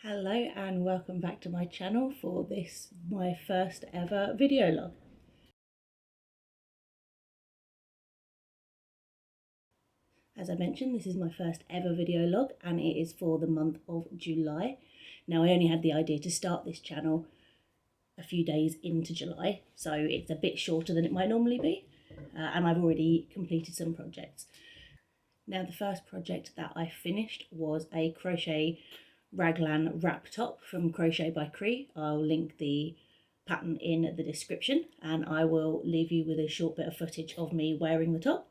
Hello and welcome back to my channel for this, my first ever video log. As I mentioned, this is my first ever video log and it is for the month of July. Now I only had the idea to start this channel a few days into July, so it's a bit shorter than it might normally be, and I've already completed some projects. Now the first project that I finished was a crochet raglan wrap top from Crochet by Cree. I'll link the pattern in the description and I will leave you with a short bit of footage of me wearing the top.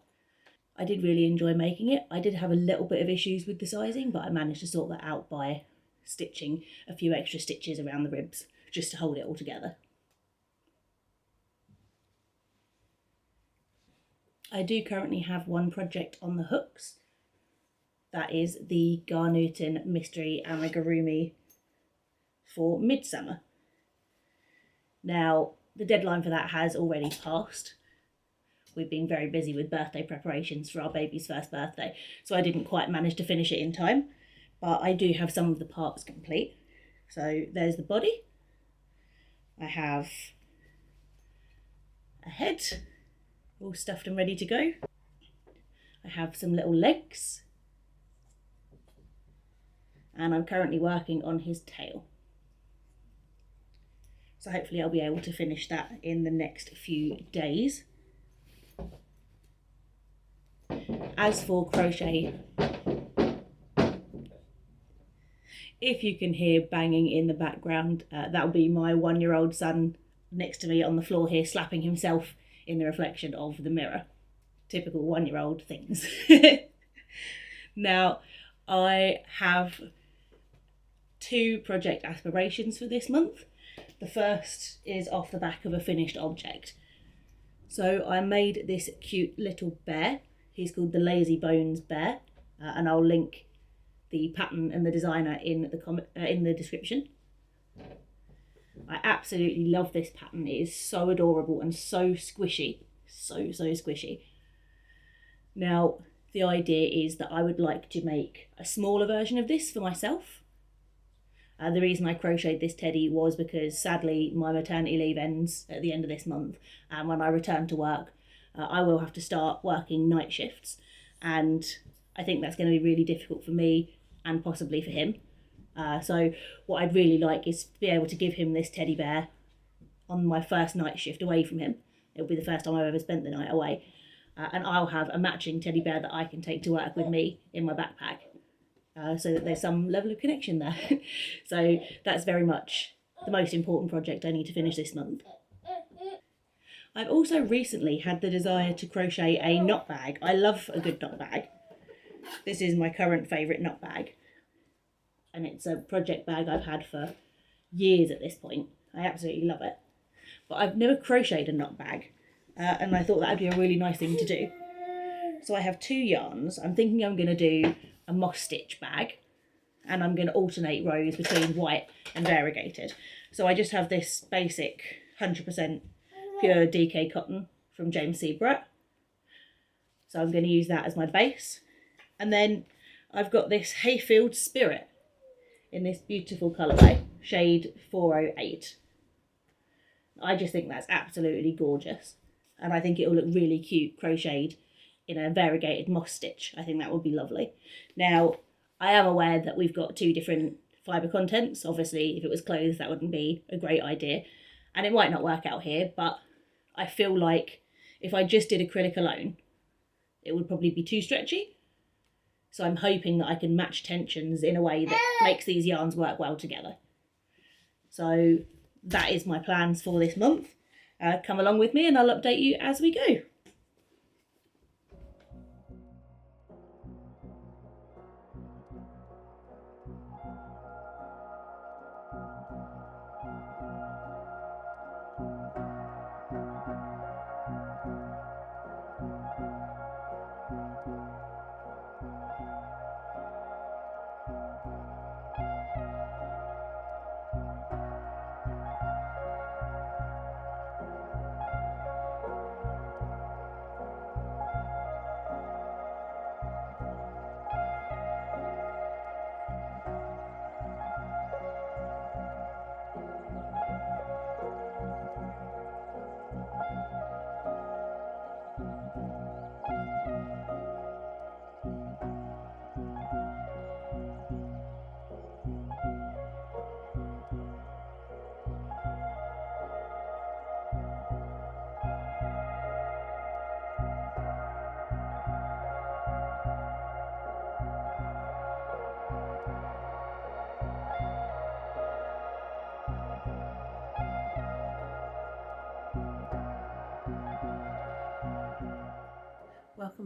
I did really enjoy making it. I did have a little bit of issues with the sizing, but I managed to sort that out by stitching a few extra stitches around the ribs just to hold it all together. I do currently have one project on the hooks. That is the Garnootin Mystery Amigurumi for Midsummer. Now, the deadline for that has already passed. We've been very busy with birthday preparations for our baby's first birthday, so I didn't quite manage to finish it in time, but I do have some of the parts complete. So there's the body. I have a head, all stuffed and ready to go. I have some little legs, and I'm currently working on his tail. So hopefully I'll be able to finish that in the next few days. As for crochet, if you can hear banging in the background, that'll be my 1-year-old son next to me on the floor here slapping himself in the reflection of the mirror. Typical 1-year-old things. Now, I have 2 project aspirations for this month. The first is off the back of a finished object. So I made this cute little bear. He's called the Lazy Bones Bear, and I'll link the pattern and the designer in the description. I absolutely love this pattern. It is so adorable and so squishy. So squishy. Now, the idea is that I would like to make a smaller version of this for myself. The reason I crocheted this teddy was because sadly my maternity leave ends at the end of this month, and when I return to work I will have to start working night shifts, and I think that's going to be really difficult for me and possibly for him. So what I'd really like is to be able to give him this teddy bear on my first night shift away from him. It'll be the first time I've ever spent the night away, and I'll have a matching teddy bear that I can take to work with me in my backpack. So that there's some level of connection there. So that's very much the most important project I need to finish this month. I've also recently had the desire to crochet a knot bag. I love a good knot bag. This is my current favourite knot bag, and it's a project bag I've had for years at this point. I absolutely love it, but I've never crocheted a knot bag, and I thought that would be a really nice thing to do. So I have 2 yarns. I'm thinking I'm going to do a moss stitch bag, and I'm going to alternate rows between white and variegated. So I just have this basic 100% pure DK cotton from James C. Brett. So I'm going to use that as my base. And then I've got this Hayfield Spirit in this beautiful colourway, shade 408. I just think that's absolutely gorgeous, and I think it'll look really cute crocheted in a variegated moss stitch. I think that would be lovely. Now, I am aware that we've got 2 different fibre contents. Obviously, if it was clothes, that wouldn't be a great idea, and it might not work out here, but I feel like if I just did acrylic alone, it would probably be too stretchy. So I'm hoping that I can match tensions in a way that makes these yarns work well together. So that is my plans for this month. Come along with me and I'll update you as we go.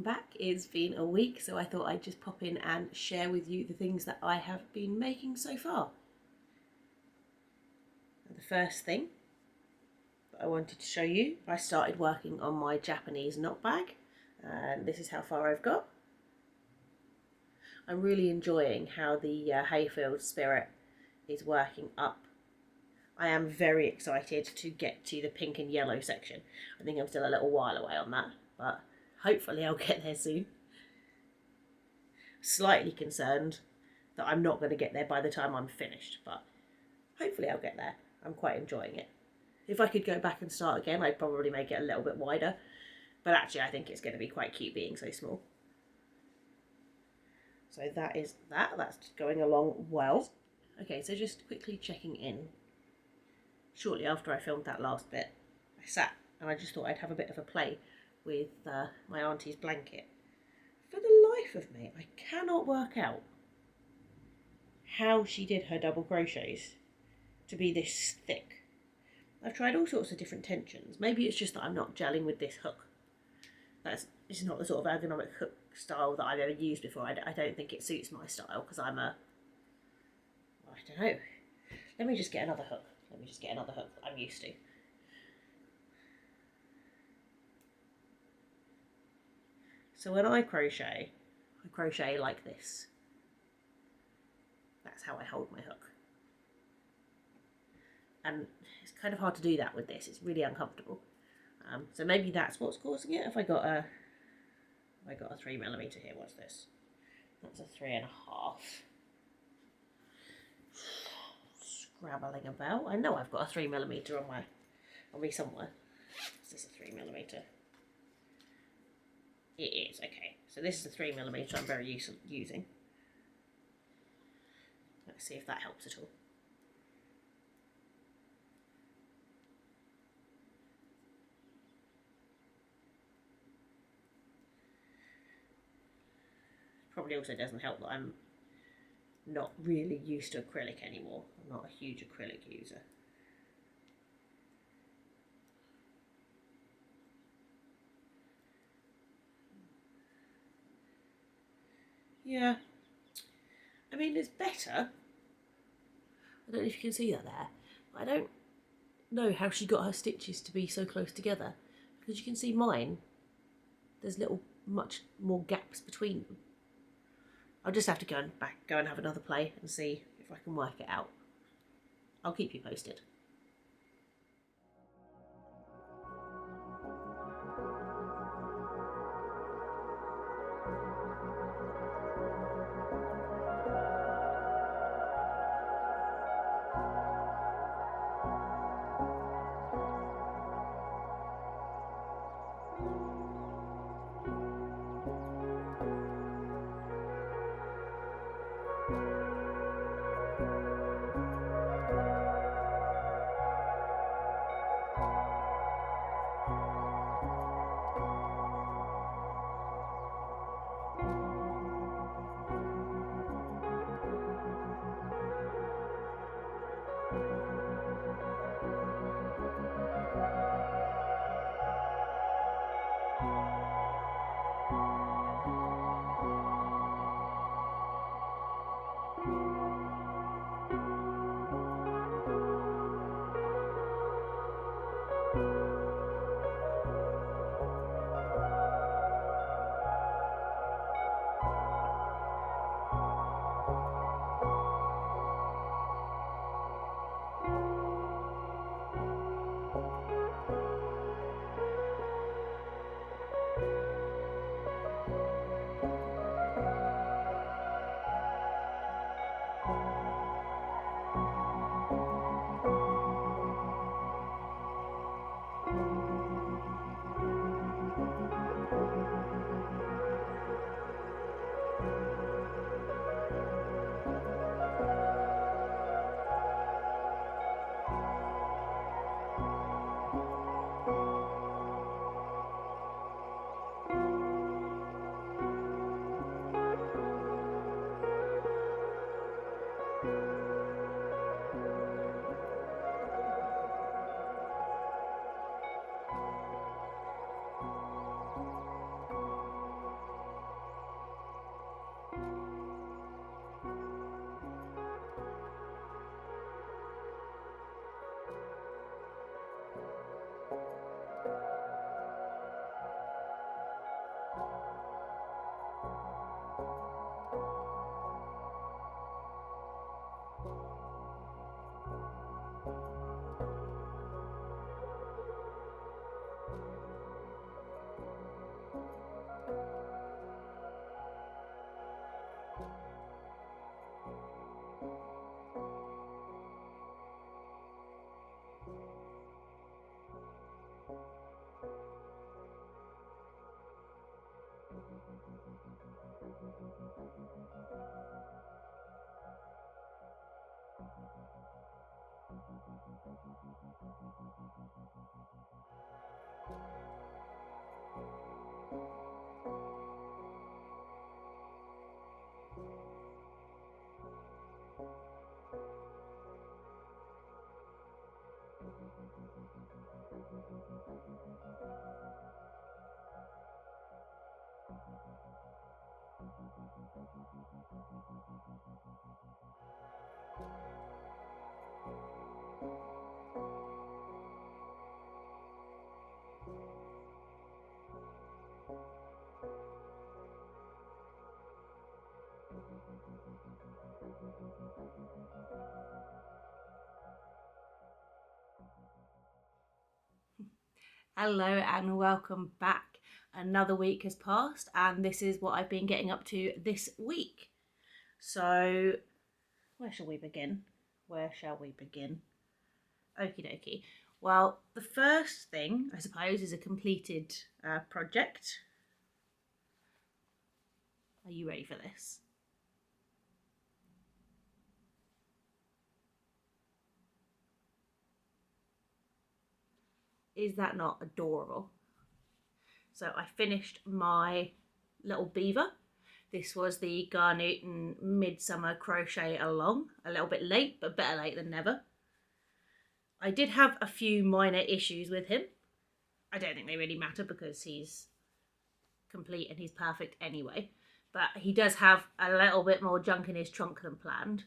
back. It's been a week, so I thought I'd just pop in and share with you the things that I have been making so far. The first thing that I wanted to show you, I started working on my Japanese knot bag, and this is how far I've got. I'm really enjoying how the Hayfield Spirit is working up. I am very excited to get to the pink and yellow section. I think I'm still a little while away on that, but hopefully I'll get there soon. Slightly concerned that I'm not going to get there by the time I'm finished, but hopefully I'll get there. I'm quite enjoying it. If I could go back and start again, I'd probably make it a little bit wider, but actually I think it's going to be quite cute being so small. So that is that. That's going along well. Okay, so just quickly checking in. Shortly after I filmed that last bit, I sat and I just thought I'd have a bit of a play with my auntie's blanket. For the life of me, I cannot work out how she did her double crochets to be this thick. I've tried all sorts of different tensions. Maybe it's just that I'm not gelling with this hook. This is not the sort of ergonomic hook style that I've ever used before. I don't think it suits my style because I don't know. Let me just get another hook. That I'm used to. So when I crochet like this. That's how I hold my hook. And it's kind of hard to do that with this. It's really uncomfortable. So maybe that's what's causing it. If I got a 3mm here, what's this? That's a 3.5. Scrabbling about. I know I've got a 3mm on me somewhere. Is this a 3mm? It is, okay. So this is a 3mm I'm very used to using. Let's see if that helps at all. Probably also doesn't help that I'm not really used to acrylic anymore. I'm not a huge acrylic user. Yeah, I mean it's better. I don't know if you can see that there, but I don't know how she got her stitches to be so close together, because you can see mine, there's much more gaps between them. I'll just have to go and have another play and see if I can work it out. I'll keep you posted. Hello and welcome back. Another week has passed and this is what I've been getting up to this week. So, where shall we begin? Okie dokie. Well, the first thing, I suppose, is a completed project. Are you ready for this? Is that not adorable? So I finished my little beaver. This was the Garnooton Midsummer Crochet Along. A little bit late, but better late than never. I did have a few minor issues with him. I don't think they really matter because he's complete and he's perfect anyway. But he does have a little bit more junk in his trunk than planned.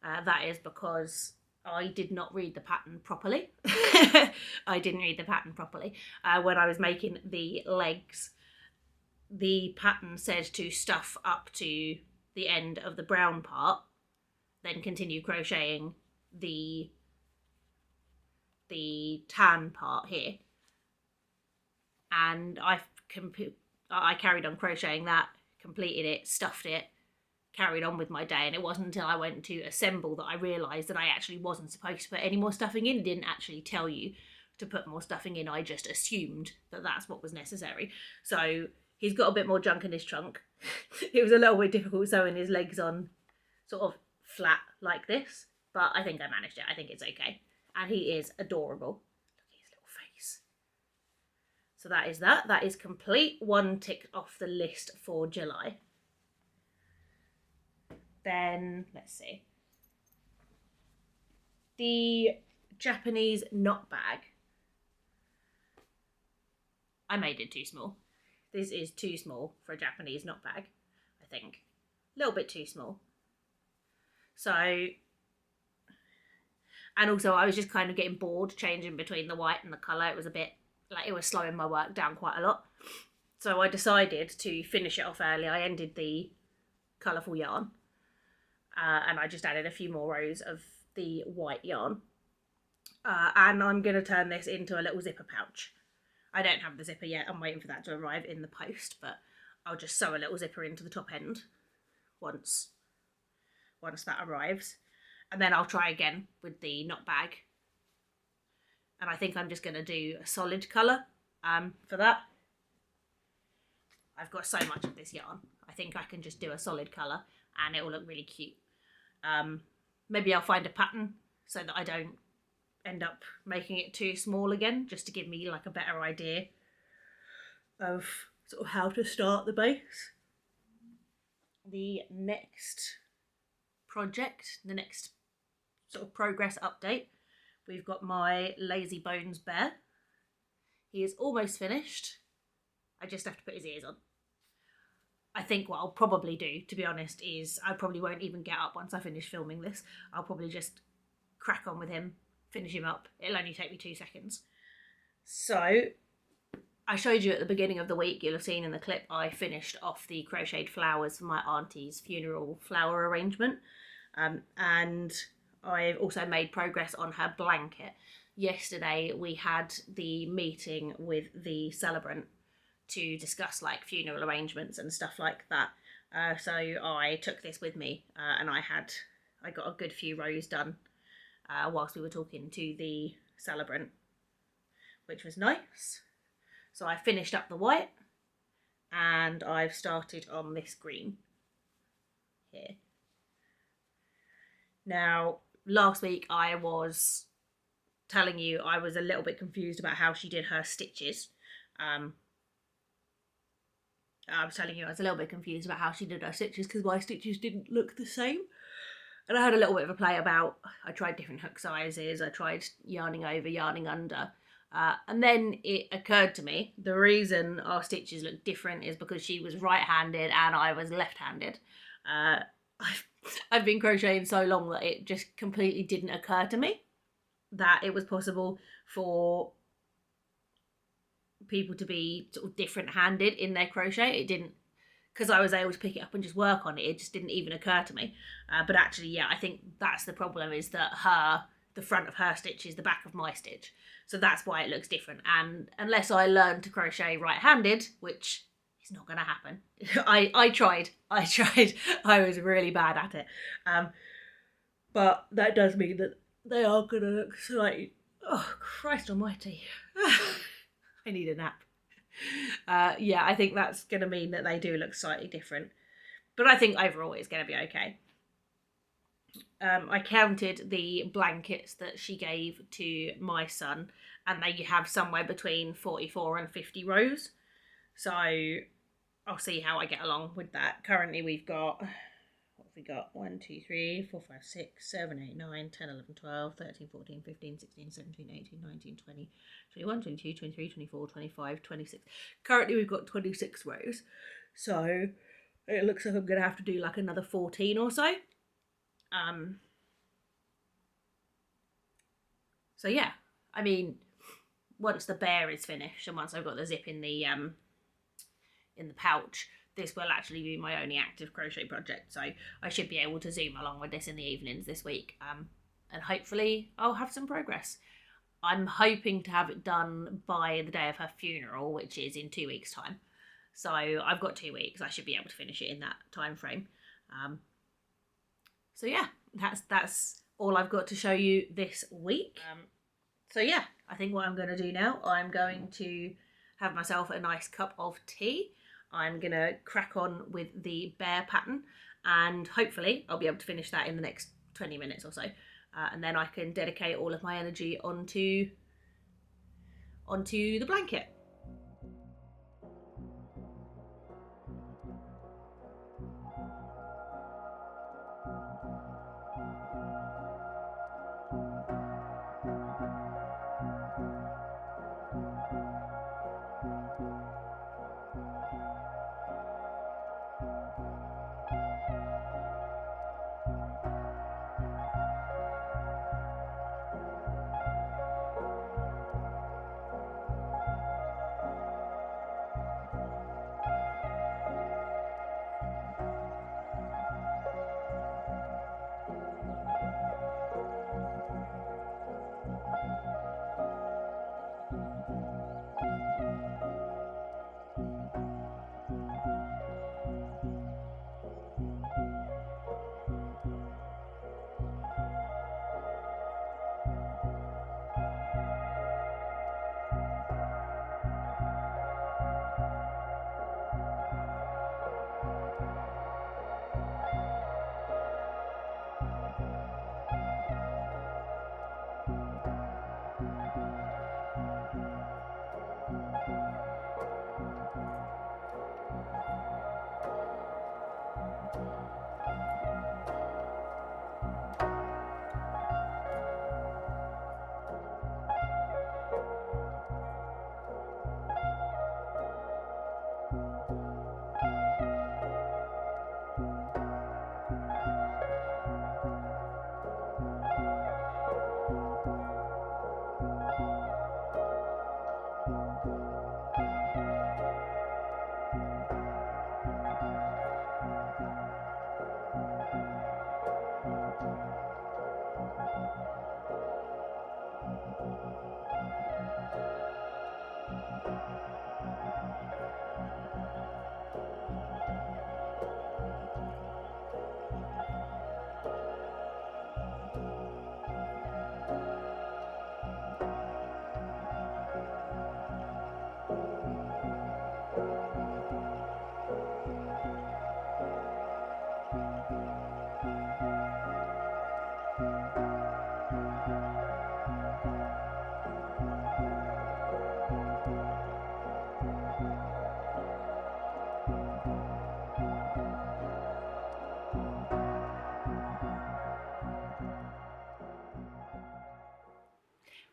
That is because I did not read the pattern properly. I didn't read the pattern properly. When I was making the legs, the pattern said to stuff up to the end of the brown part, then continue crocheting the tan part here. And I carried on crocheting that, completed it, stuffed it, carried on with my day, and it wasn't until I went to assemble that I realised that I actually wasn't supposed to put any more stuffing in. It didn't actually tell you to put more stuffing in. I just assumed that that's what was necessary. So he's got a bit more junk in his trunk. It was a little bit difficult sewing his legs on sort of flat like this, but I think I managed it. I think it's okay. And he is adorable. Look at his little face. So that is that. That is complete. One ticked off the list for July. Then, let's see. The Japanese knot bag. I made it too small. This is too small for a Japanese knot bag, I think. A little bit too small. So, and also I was just kind of getting bored changing between the white and the colour. It was a bit, like, it was slowing my work down quite a lot. So I decided to finish it off early. I ended the colourful yarn. And I just added a few more rows of the white yarn. And I'm going to turn this into a little zipper pouch. I don't have the zipper yet. I'm waiting for that to arrive in the post, but I'll just sew a little zipper into the top end once that arrives. And then I'll try again with the knot bag. And I think I'm just going to do a solid colour for that. I've got so much of this yarn. I think I can just do a solid colour and it will look really cute. Maybe I'll find a pattern so that I don't end up making it too small again, just to give me like a better idea of sort of how to start the base. The next project, the next sort of progress update, we've got my Lazy Bones bear. He is almost finished. I just have to put his ears on. I think what I'll probably do, to be honest, is I probably won't even get up once I finish filming this. I'll probably just crack on with him, finish him up. It'll only take me 2 seconds. So, I showed you at the beginning of the week, you'll have seen in the clip, I finished off the crocheted flowers for my auntie's funeral flower arrangement. And I've also made progress on her blanket. Yesterday we had the meeting with the celebrant to discuss like funeral arrangements and stuff like that. So I took this with me and I got a good few rows done whilst we were talking to the celebrant, which was nice. So I finished up the white and I've started on this green here. Now, last week I was telling you I was a little bit confused about how she did her stitches. I was telling you I was a little bit confused about how she did her stitches because my stitches didn't look the same. And I had a little bit of a play about, I tried different hook sizes, I tried yarning over, yarning under. And then it occurred to me, the reason our stitches look different is because she was right-handed and I was left-handed. I've been crocheting so long that it just completely didn't occur to me that it was possible for people to be sort of different-handed in their crochet. It didn't, because I was able to pick it up and just work on it, it just didn't even occur to me. But actually, yeah, I think that's the problem, is that the front of her stitch is the back of my stitch. So that's why it looks different. And unless I learn to crochet right-handed, which is not going to happen. I tried. I was really bad at it. But that does mean that they are going to look slightly... Oh, Christ almighty. I need a nap. Yeah, I think that's going to mean that they do look slightly different. But I think overall it's going to be okay. I counted the blankets that she gave to my son, and they have somewhere between 44 and 50 rows. So I'll see how I get along with that. Currently we've got, what have we got? 1, 2, 3, 4, 5, 6, 7, 8, 9, 10, 11, 12, 13, 14, 15, 16, 17, 18, 19, 20, 21, 22, 23, 24, 25, 26. Currently we've got 26 rows. So it looks like I'm going to have to do like another 14 or so. So yeah, I mean, once the bear is finished and once I've got the zip in the pouch, this will actually be my only active crochet project. So I should be able to zoom along with this in the evenings this week. And hopefully I'll have some progress. I'm hoping to have it done by the day of her funeral, which is in 2 weeks' time. So I've got 2 weeks. I should be able to finish it in that time frame. So yeah, that's all I've got to show you this week. So yeah, I think what I'm going to do now, I'm going to have myself a nice cup of tea. I'm going to crack on with the bear pattern, and hopefully I'll be able to finish that in the next 20 minutes or so. And then I can dedicate all of my energy onto the blanket.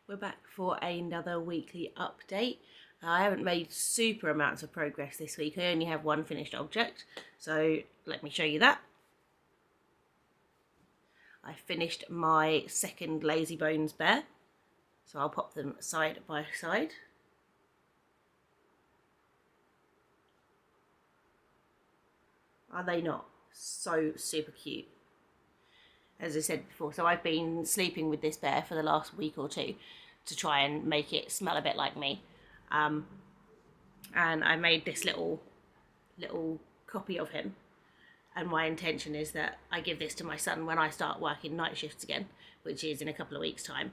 We're back for another weekly update. I haven't made super amounts of progress this week. I only have one finished object, so let me show you that. I finished my second lazy bones bear, so I'll pop them side by side. Are they not so super cute? As I said before, so I've been sleeping with this bear for the last week or two to try and make it smell a bit like me. And I made this little copy of him. And my intention is that I give this to my son when I start working night shifts again, which is in a couple of weeks' time.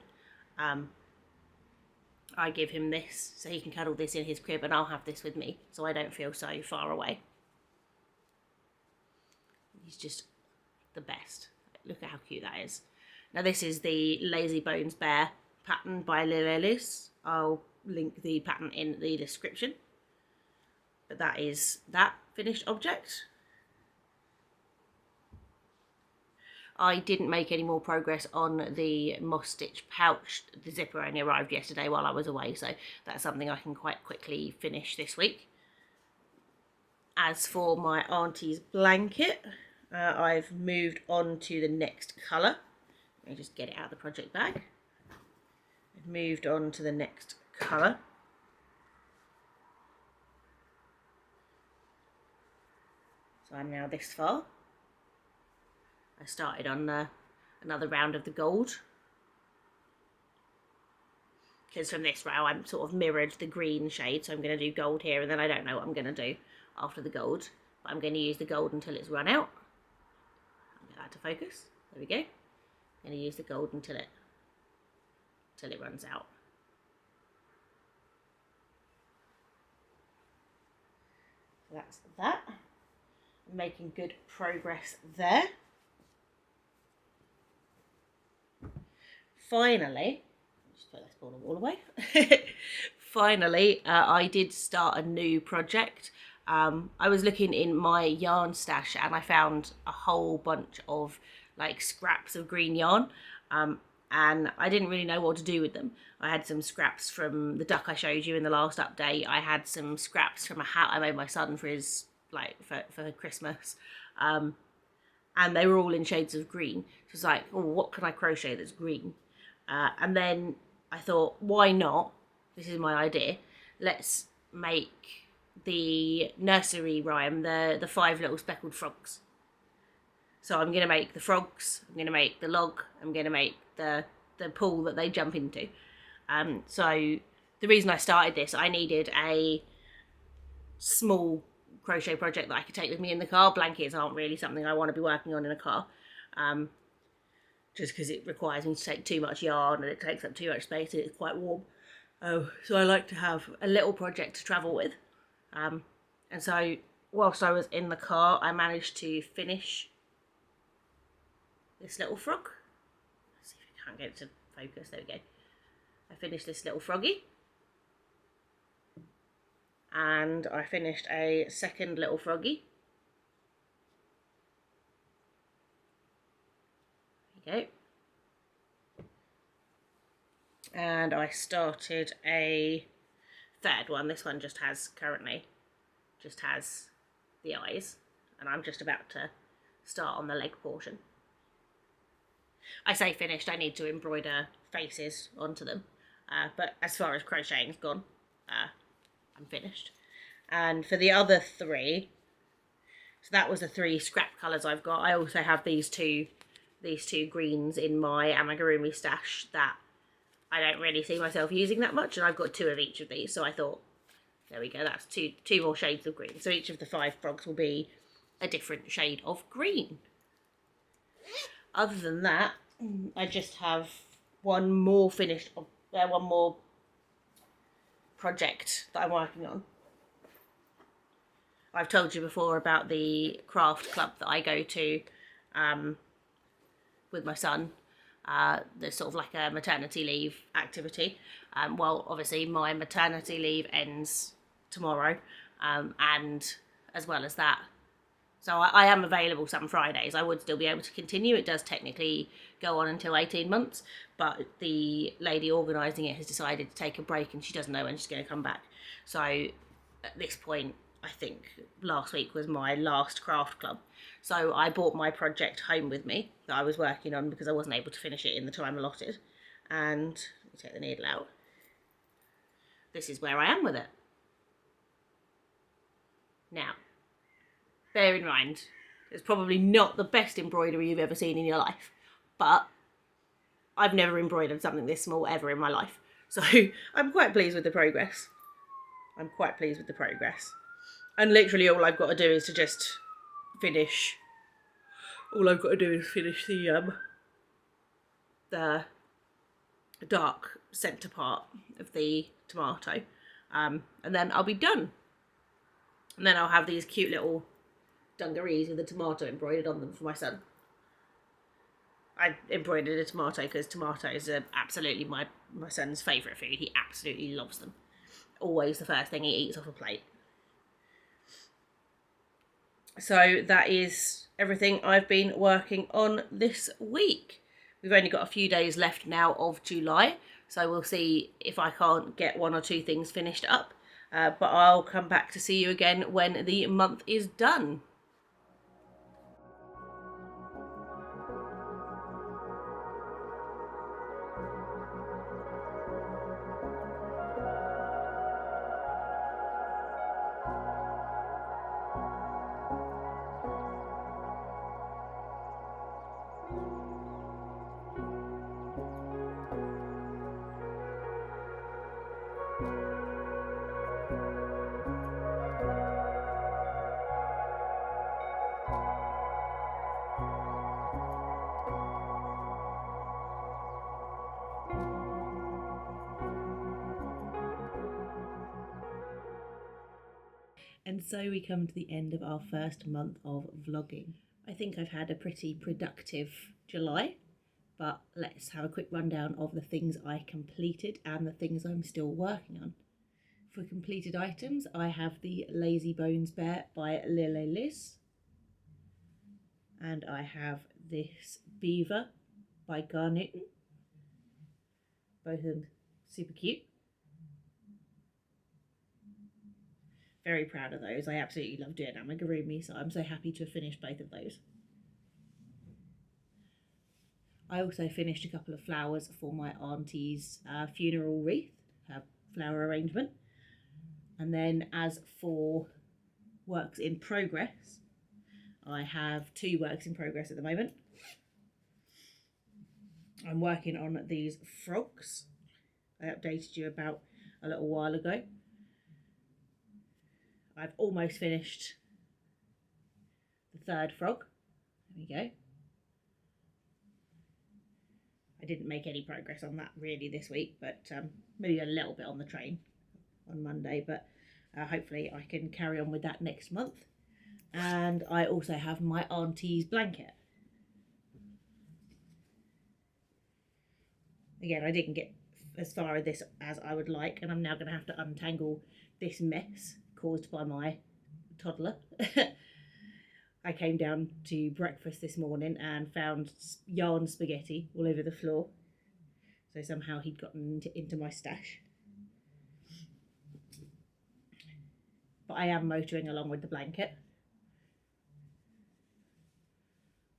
I give him this so he can cuddle this in his crib, and I'll have this with me so I don't feel so far away. He's just the best. Look at how cute that is. Now this is the Lazy Bones Bear pattern by Lil Ellis. I'll link the pattern in the description. But that is that finished object. I didn't make any more progress on the moss stitch pouch. The zipper only arrived yesterday while I was away, so that's something I can quite quickly finish this week. As for my auntie's blanket, I've moved on to the next colour. Let me just get it out of the project bag. I've moved on to the next colour. So I'm now this far. I started on another round of the gold. Because from this row I'm sort of mirrored the green shade, so I'm going to do gold here, and then I don't know what I'm going to do after the gold. But I'm going to use the gold until it's run out. Get that to focus. There we go. I'm going to use the gold until it runs out. So that's that. I'm making good progress there. Finally, just put this ball all away. Finally, I did start a new project. I was looking in my yarn stash and I found a whole bunch of like scraps of green yarn, and I didn't really know what to do with them. I had some scraps from the duck I showed you in the last update. I had some scraps from a hat I made my son for his for Christmas, and they were all in shades of green. So it's like, oh, what can I crochet that's green? And then I thought, why not? This is my idea. Let's make the nursery rhyme, the 5 little speckled frogs. So I'm going to make the frogs, I'm going to make the log, I'm going to make the pool that they jump into. So the reason I started this, I needed a small crochet project that I could take with me in the car. Blankets aren't really something I want to be working on in a car. Just because it requires me to take too much yarn and it takes up too much space and it's quite warm. So I like to have a little project to travel with. And so whilst I was in the car, I managed to finish this little frog. Let's see if I can't get it to focus. There we go. I finished this little froggy. And I finished a second little froggy. There you go. And I started a third one. This one currently just has the eyes, and I'm just about to start on the leg portion. I say finished, I need to embroider faces onto them, but as far as crocheting's gone, I'm finished. And for the other 3, so that was the 3 scrap colours I've got. I also have these two greens in my amigurumi stash that I don't really see myself using that much, and I've got 2 of each of these, so I thought, there we go, that's two more shades of green. So each of the 5 frogs will be a different shade of green. Other than that, I just have one more project that I'm working on. I've told you before about the craft club that I go to with my son. There's sort of like a maternity leave activity. Well, obviously my maternity leave ends tomorrow, and as well as that, so I am available some Fridays. I would still be able to continue. It does technically go on until 18 months, but the lady organising it has decided to take a break and she doesn't know when she's going to come back. So at this point, I think last week was my last craft club. So I brought my project home with me that I was working on because I wasn't able to finish it in the time allotted. And let me take the needle out. This is where I am with it. Now, bear in mind, it's probably not the best embroidery you've ever seen in your life, but I've never embroidered something this small ever in my life. So I'm quite pleased with the progress. And literally all I've got to do is to just finish. All I've got to do is finish the dark centre part of the tomato, and then I'll be done. And then I'll have these cute little dungarees with the tomato embroidered on them for my son. I embroidered a tomato because tomatoes are absolutely my son's favourite food. He absolutely loves them. Always the first thing he eats off a plate. So that is everything I've been working on this week. We've only got a few days left now of July, so we'll see if I can't get one or two things finished up. But I'll come back to see you again when the month is done. And so we come to the end of our first month of vlogging. I think I've had a pretty productive July, but let's have a quick rundown of the things I completed and the things I'm still working on. For completed items, I have the Lazy Bones Bear by Lily Liz, and I have this Beaver by Gar Newton, both of them super cute. Very proud of those. I absolutely love doing amigurumi, so I'm so happy to have finished both of those. I also finished a couple of flowers for my auntie's funeral wreath, her flower arrangement. And then as for works in progress, I have 2 works in progress at the moment. I'm working on these frogs. I updated you about a little while ago. I've almost finished the 3rd frog. There we go. I didn't make any progress on that really this week, but maybe a little bit on the train on Monday, but hopefully I can carry on with that next month. And I also have my auntie's blanket. Again, I didn't get as far as this as I would like, and I'm now going to have to untangle this mess caused by my toddler. I came down to breakfast this morning and found yarn spaghetti all over the floor. So somehow he'd gotten into my stash. But I am motoring along with the blanket.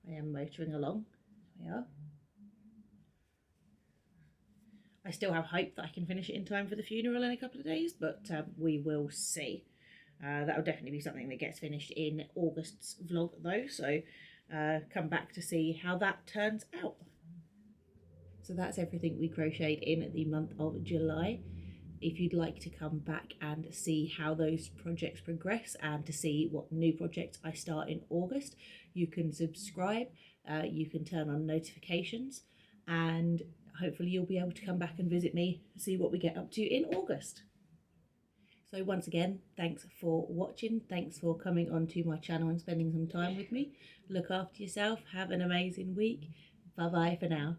I am motoring along. There we are. I still have hope that I can finish it in time for the funeral in a couple of days, but we will see. That'll definitely be something that gets finished in August's vlog though, so come back to see how that turns out. So that's everything we crocheted in the month of July. If you'd like to come back and see how those projects progress and to see what new projects I start in August, you can subscribe, you can turn on notifications, and hopefully you'll be able to come back and visit me, see what we get up to in August. So once again, thanks for watching. Thanks for coming onto my channel and spending some time with me. Look after yourself. Have an amazing week. Bye bye for now.